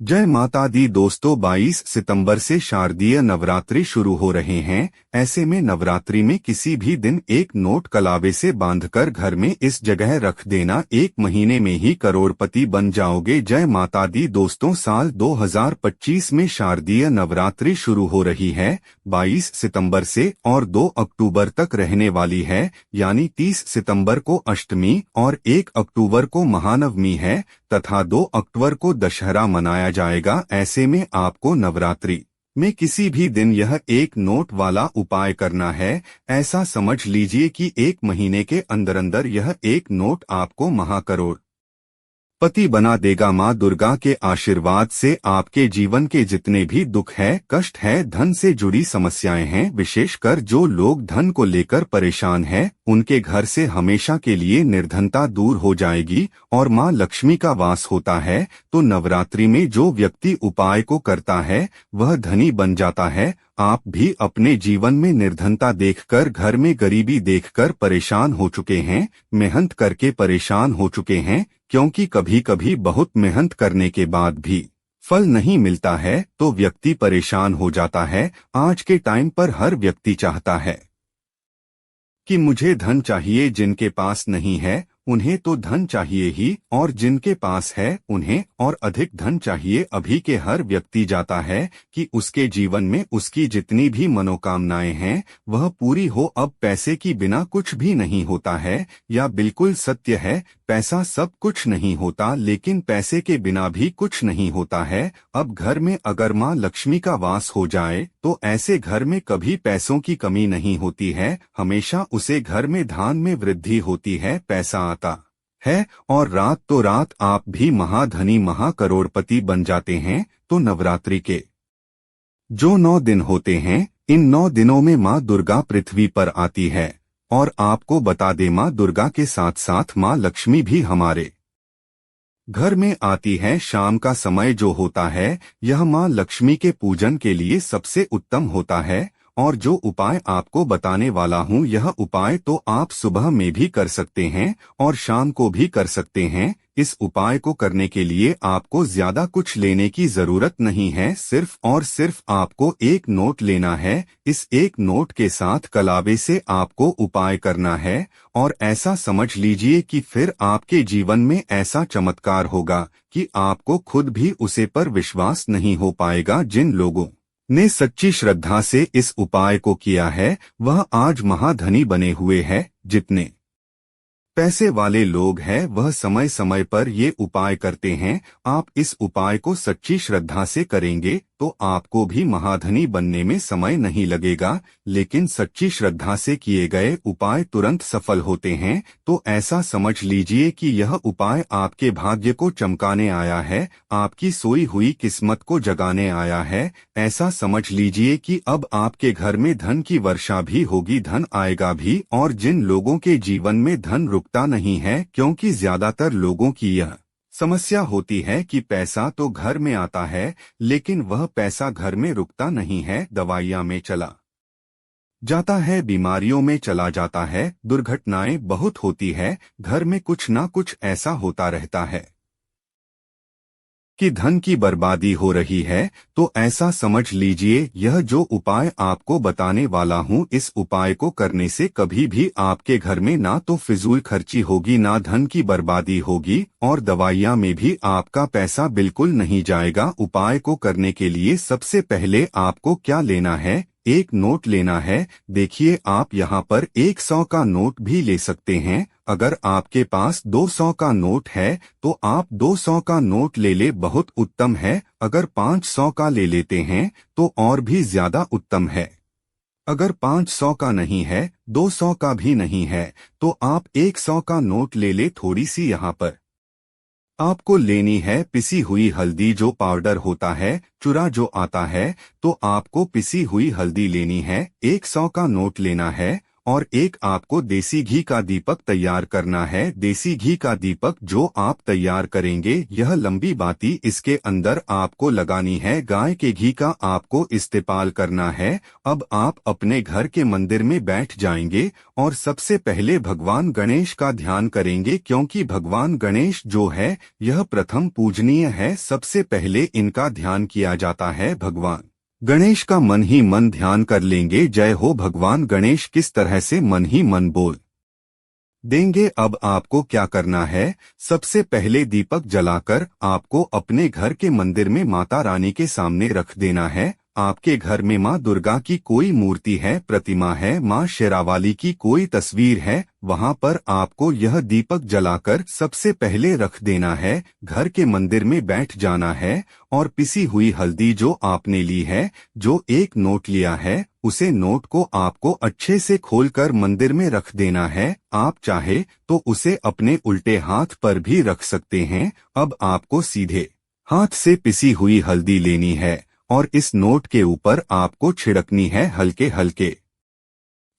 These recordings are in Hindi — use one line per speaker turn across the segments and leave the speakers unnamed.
जय माता दी दोस्तों, 22 सितंबर से शारदीय नवरात्रि शुरू हो रहे हैं। ऐसे में नवरात्रि में किसी भी दिन एक नोट कलावे से बांधकर घर में इस जगह रख देना, 1 महीने में ही करोड़पति बन जाओगे। जय माता दी दोस्तों, साल 2025 में शारदीय नवरात्रि शुरू हो रही है 22 सितंबर से और 2 अक्टूबर तक रहने वाली है। यानी 30 सितंबर को अष्टमी और 1 अक्टूबर को महानवमी है तथा 2 अक्टूबर को दशहरा मनाया जाएगा। ऐसे में आपको नवरात्रि में किसी भी दिन यह एक नोट वाला उपाय करना है। ऐसा समझ लीजिए कि 1 महीने के अंदर अंदर यह एक नोट आपको महाकरोड़ पति बना देगा। माँ दुर्गा के आशीर्वाद से आपके जीवन के जितने भी दुख है, कष्ट है, धन से जुड़ी समस्याएं हैं, विशेषकर जो लोग धन को लेकर परेशान हैं, उनके घर से हमेशा के लिए निर्धनता दूर हो जाएगी और माँ लक्ष्मी का वास होता है। तो नवरात्रि में जो व्यक्ति उपाय को करता है वह धनी बन जाता है। आप भी अपने जीवन में निर्धनता देखकर, घर में गरीबी देखकर परेशान हो चुके हैं, मेहनत करके परेशान हो चुके हैं, क्योंकि कभी कभी बहुत मेहनत करने के बाद भी फल नहीं मिलता है तो व्यक्ति परेशान हो जाता है। आज के टाइम पर हर व्यक्ति चाहता है कि मुझे धन चाहिए, जिनके पास नहीं है उन्हें तो धन चाहिए ही, और जिनके पास है उन्हें और अधिक धन चाहिए। अभी के हर व्यक्ति चाहता है कि उसके जीवन में उसकी जितनी भी मनोकामनाएं हैं वह पूरी हो। अब पैसे की बिना कुछ भी नहीं होता है, या बिल्कुल सत्य है, पैसा सब कुछ नहीं होता, लेकिन पैसे के बिना भी कुछ नहीं होता है। अब घर में अगर माँ लक्ष्मी का वास हो जाए तो ऐसे घर में कभी पैसों की कमी नहीं होती है, हमेशा उसे घर में धन में वृद्धि होती है, पैसा आता है और रात तो रात आप भी महाधनी महाकरोड़पति बन जाते हैं। तो नवरात्रि के जो 9 दिन होते हैं, इन 9 दिनों में माँ दुर्गा पृथ्वी पर आती है। और आपको बता दें, माँ दुर्गा के साथ साथ माँ लक्ष्मी भी हमारे घर में आती है। शाम का समय जो होता है यह माँ लक्ष्मी के पूजन के लिए सबसे उत्तम होता है। और जो उपाय आपको बताने वाला हूँ, यह उपाय तो आप सुबह में भी कर सकते हैं और शाम को भी कर सकते हैं। इस उपाय को करने के लिए आपको ज्यादा कुछ लेने की जरूरत नहीं है, सिर्फ और सिर्फ आपको एक नोट लेना है। इस एक नोट के साथ कलावे से आपको उपाय करना है और ऐसा समझ लीजिए कि फिर आपके जीवन में ऐसा चमत्कार होगा कि आपको खुद भी उसे पर विश्वास नहीं हो पाएगा। जिन लोगों ने सच्ची श्रद्धा से इस उपाय को किया है वह आज महाधनी बने हुए हैं। जितने पैसे वाले लोग हैं वह समय समय पर ये उपाय करते हैं। आप इस उपाय को सच्ची श्रद्धा से करेंगे तो आपको भी महाधनी बनने में समय नहीं लगेगा, लेकिन सच्ची श्रद्धा से किए गए उपाय तुरंत सफल होते हैं। तो ऐसा समझ लीजिए कि यह उपाय आपके भाग्य को चमकाने आया है, आपकी सोई हुई किस्मत को जगाने आया है। ऐसा समझ लीजिए कि अब आपके घर में धन की वर्षा भी होगी, धन आएगा भी। और जिन लोगों के जीवन में धन रुकता नहीं है, क्योंकि ज्यादातर लोगों की यह समस्या होती है कि पैसा तो घर में आता है लेकिन वह पैसा घर में रुकता नहीं है, दवाइयाँ में चला जाता है, बीमारियों में चला जाता है, दुर्घटनाएं बहुत होती है, घर में कुछ ना कुछ ऐसा होता रहता है कि धन की बर्बादी हो रही है। तो ऐसा समझ लीजिए यह जो उपाय आपको बताने वाला हूँ, इस उपाय को करने से कभी भी आपके घर में ना तो फिजूल खर्ची होगी, ना धन की बर्बादी होगी और दवाइयाँ में भी आपका पैसा बिल्कुल नहीं जाएगा। उपाय को करने के लिए सबसे पहले आपको क्या लेना है, एक नोट लेना है। देखिए, आप यहाँ पर 100 का नोट भी ले सकते हैं। अगर आपके पास 200 का नोट है तो आप 200 का नोट ले ले, बहुत उत्तम है। अगर 500 का ले लेते हैं तो और भी ज्यादा उत्तम है। अगर 500 का नहीं है, 200 का भी नहीं है, तो आप 100 का नोट ले ले। थोड़ी सी यहाँ पर आपको लेनी है पिसी हुई हल्दी, जो पाउडर होता है, चूरा जो आता है, तो आपको पिसी हुई हल्दी लेनी है। 100 का नोट लेना है और एक आपको देसी घी का दीपक तैयार करना है। देसी घी का दीपक जो आप तैयार करेंगे, यह लंबी बाती इसके अंदर आपको लगानी है। गाय के घी का आपको इस्तेमाल करना है। अब आप अपने घर के मंदिर में बैठ जाएंगे और सबसे पहले भगवान गणेश का ध्यान करेंगे, क्योंकि भगवान गणेश जो है यह प्रथम पूजनीय है। सबसे पहले इनका ध्यान किया जाता है। भगवान गणेश का मन ही मन ध्यान कर लेंगे। जय हो भगवान गणेश किस तरह से मन ही मन बोल देंगे। अब आपको क्या करना है, सबसे पहले दीपक जलाकर आपको अपने घर के मंदिर में माता रानी के सामने रख देना है। आपके घर में माँ दुर्गा की कोई मूर्ति है, प्रतिमा है, माँ शेरावाली की कोई तस्वीर है, वहाँ पर आपको यह दीपक जलाकर सबसे पहले रख देना है। घर के मंदिर में बैठ जाना है और पिसी हुई हल्दी जो आपने ली है, जो एक नोट लिया है, उसे नोट को आपको अच्छे से खोलकर मंदिर में रख देना है। आप चाहे तो उसे अपने उल्टे हाथ पर भी रख सकते हैं। अब आपको सीधे हाथ से पिसी हुई हल्दी लेनी है और इस नोट के ऊपर आपको छिड़कनी है। हल्के हल्के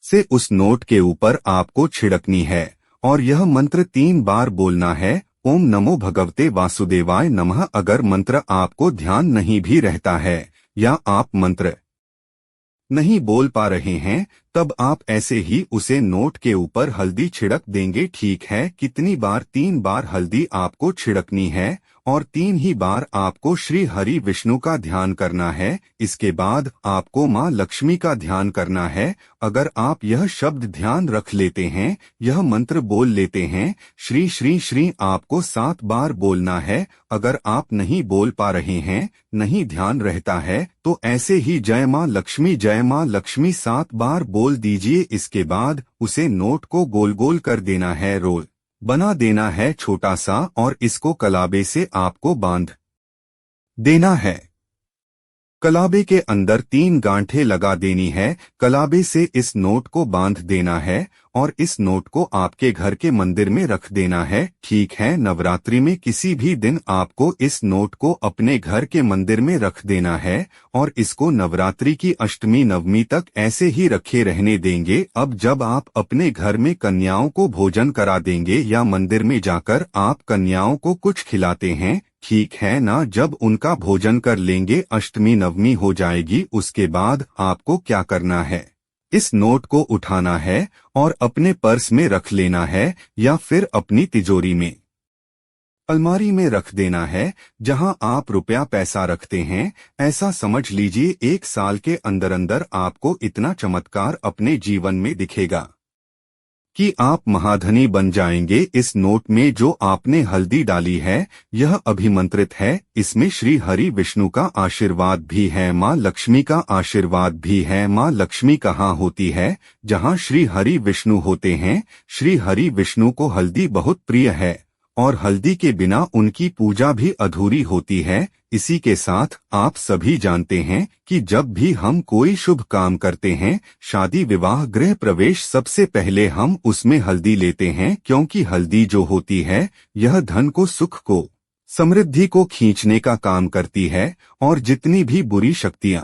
से उस नोट के ऊपर आपको छिड़कनी है और यह मंत्र 3 बार बोलना है। ओम नमो भगवते वासुदेवाय नमः। अगर मंत्र आपको ध्यान नहीं भी रहता है या आप मंत्र नहीं बोल पा रहे हैं, तब आप ऐसे ही उसे नोट के ऊपर हल्दी छिड़क देंगे। ठीक है, कितनी बार? 3 बार हल्दी आपको छिड़कनी है और 3 ही बार आपको श्री हरि विष्णु का ध्यान करना है। इसके बाद आपको माँ लक्ष्मी का ध्यान करना है। अगर आप यह शब्द ध्यान रख लेते हैं, यह मंत्र बोल लेते हैं, श्री श्री श्री आपको 7 बार बोलना है। अगर आप नहीं बोल पा रहे हैं, नहीं ध्यान रहता है, तो ऐसे ही जय माँ लक्ष्मी 7 बार बोल दीजिए। इसके बाद उसे नोट को गोल गोल कर देना है, रोल बना देना है छोटा सा, और इसको कलाबे से आपको बांध देना है। कलाबे के अंदर 3 गांठें लगा देनी है। कलाबे से इस नोट को बांध देना है और इस नोट को आपके घर के मंदिर में रख देना है। ठीक है, नवरात्रि में किसी भी दिन आपको इस नोट को अपने घर के मंदिर में रख देना है और इसको नवरात्रि की अष्टमी नवमी तक ऐसे ही रखे रहने देंगे। अब जब आप अपने घर में कन्याओं को भोजन करा देंगे या मंदिर में जाकर आप कन्याओं को कुछ खिलाते हैं, ठीक है ना, जब उनका भोजन कर लेंगे, अष्टमी नवमी हो जाएगी। उसके बाद आपको क्या करना है, इस नोट को उठाना है और अपने पर्स में रख लेना है या फिर अपनी तिजोरी में, अलमारी में रख देना है, जहां आप रुपया पैसा रखते हैं। ऐसा समझ लीजिए 1 साल के अंदर अंदर आपको इतना चमत्कार अपने जीवन में दिखेगा कि आप महाधनी बन जाएंगे। इस नोट में जो आपने हल्दी डाली है, यह अभिमंत्रित है। इसमें श्री हरि विष्णु का आशीर्वाद भी है, माँ लक्ष्मी का आशीर्वाद भी है। माँ लक्ष्मी कहाँ होती है? जहाँ श्री हरि विष्णु होते हैं। श्री हरि विष्णु को हल्दी बहुत प्रिय है और हल्दी के बिना उनकी पूजा भी अधूरी होती है। इसी के साथ आप सभी जानते हैं कि जब भी हम कोई शुभ काम करते हैं, शादी विवाह गृह प्रवेश, सबसे पहले हम उसमें हल्दी लेते हैं, क्योंकि हल्दी जो होती है यह धन को, सुख को, समृद्धि को खींचने का काम करती है और जितनी भी बुरी शक्तियां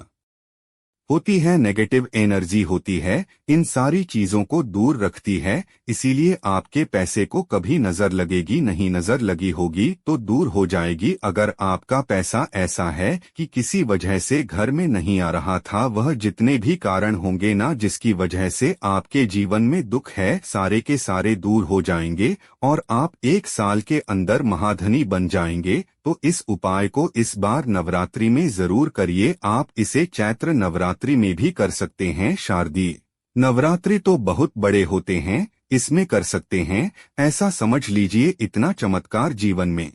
होती है, नेगेटिव एनर्जी होती है, इन सारी चीजों को दूर रखती है। इसीलिए आपके पैसे को कभी नजर लगेगी नहीं, नजर लगी होगी तो दूर हो जाएगी। अगर आपका पैसा ऐसा है कि किसी वजह से घर में नहीं आ रहा था, वह जितने भी कारण होंगे ना जिसकी वजह से आपके जीवन में दुख है, सारे के सारे दूर हो जाएंगे और आप 1 साल के अंदर महाधनी बन जाएंगे। तो इस उपाय को इस बार नवरात्रि में जरूर करिए। आप इसे चैत्र नवरात्रि में भी कर सकते हैं। शारदीय नवरात्रि तो बहुत बड़े होते हैं, इसमें कर सकते हैं। ऐसा समझ लीजिए इतना चमत्कार जीवन में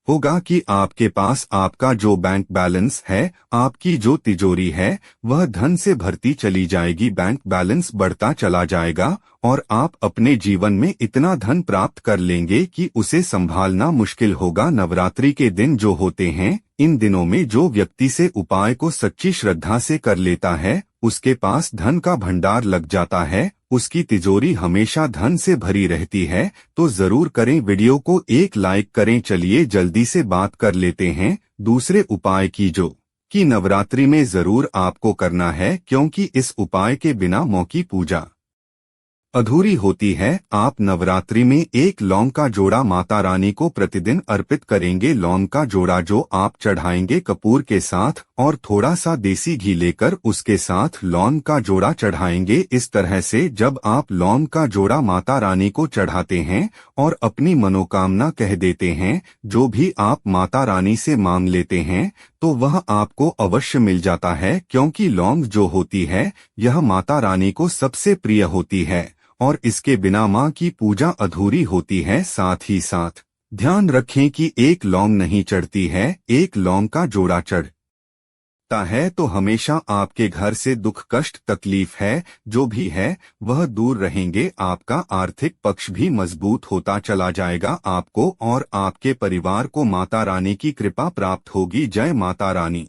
होगा कि आपके पास आपका जो बैंक बैलेंस है, आपकी जो तिजोरी है, वह धन से भरती चली जाएगी। बैंक बैलेंस बढ़ता चला जाएगा और आप अपने जीवन में इतना धन प्राप्त कर लेंगे कि उसे संभालना मुश्किल होगा। नवरात्रि के दिन जो होते हैं, इन दिनों में जो व्यक्ति से उपाय को सच्ची श्रद्धा से कर लेता है, उसके पास धन का भंडार लग जाता है, उसकी तिजोरी हमेशा धन से भरी रहती है। तो जरूर करें, वीडियो को एक लाइक करें। चलिए जल्दी से बात कर लेते हैं दूसरे उपाय की, जो कि नवरात्रि में जरूर आपको करना है, क्योंकि इस उपाय के बिना मौ की पूजा अधूरी होती है। आप नवरात्रि में एक लौंग का जोड़ा माता रानी को प्रतिदिन अर्पित करेंगे। लौंग का जोड़ा जो आप चढ़ाएंगे कपूर के साथ और थोड़ा सा देसी घी लेकर उसके साथ लौंग का जोड़ा चढ़ाएंगे। इस तरह से जब आप लौंग का जोड़ा माता रानी को चढ़ाते हैं और अपनी मनोकामना कह देते हैं, जो भी आप माता रानी से मांग लेते हैं तो वह आपको अवश्य मिल जाता है, क्योंकि लौंग जो होती है यह माता रानी को सबसे प्रिय होती है और इसके बिना मां की पूजा अधूरी होती है। साथ ही साथ ध्यान रखें कि एक लौंग नहीं चढ़ती है, एक लौंग का जोड़ा चढ़ता है तो हमेशा आपके घर से दुख कष्ट तकलीफ है जो भी है वह दूर रहेंगे। आपका आर्थिक पक्ष भी मजबूत होता चला जाएगा। आपको और आपके परिवार को माता रानी की कृपा प्राप्त होगी। जय माता रानी।